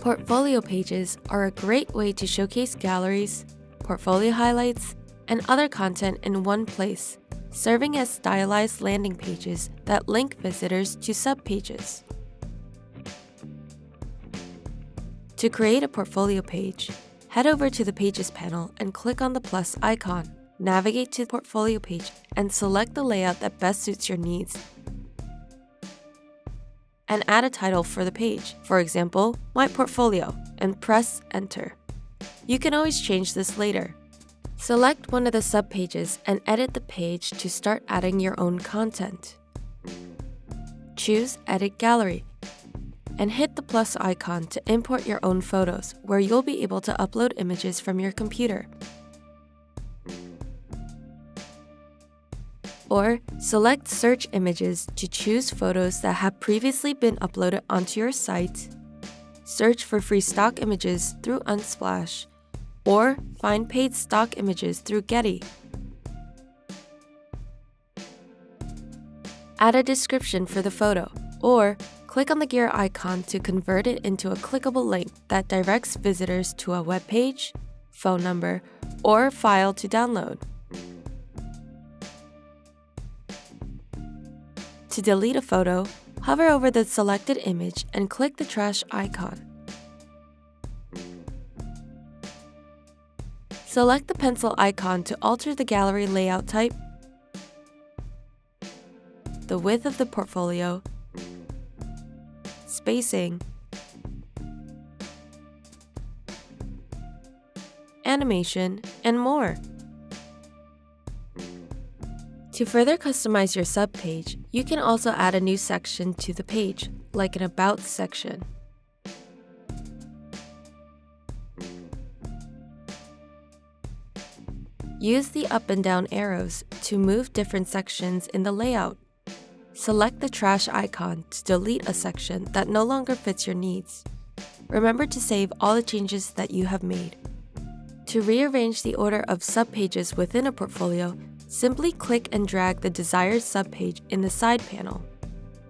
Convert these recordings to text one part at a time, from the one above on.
Portfolio pages are a great way to showcase galleries, portfolio highlights, and other content in one place, serving as stylized landing pages that link visitors to subpages. To create a portfolio page, head over to the Pages panel and click on the plus icon. Navigate to the portfolio page and select the layout that best suits your needs. And add a title for the page, for example, My Portfolio, and press Enter. You can always change this later. Select one of the subpages and edit the page to start adding your own content. Choose Edit Gallery and hit the plus icon to import your own photos, where you'll be able to upload images from your computer. Or select Search Images to choose photos that have previously been uploaded onto your site, search for free stock images through Unsplash, or find paid stock images through Getty. Add a description for the photo, or click on the gear icon to convert it into a clickable link that directs visitors to a web page, phone number, or file to download. To delete a photo, hover over the selected image and click the trash icon. Select the pencil icon to alter the gallery layout type, the width of the portfolio, spacing, animation, and more. To further customize your subpage, you can also add a new section to the page, like an About section. Use the up and down arrows to move different sections in the layout. Select the trash icon to delete a section that no longer fits your needs. Remember to save all the changes that you have made. To rearrange the order of subpages within a portfolio, simply click and drag the desired subpage in the side panel.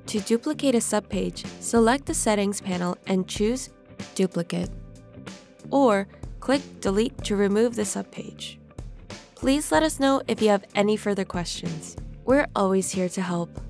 To duplicate a subpage, select the Settings panel and choose Duplicate, or click Delete to remove the subpage. Please let us know if you have any further questions. We're always here to help.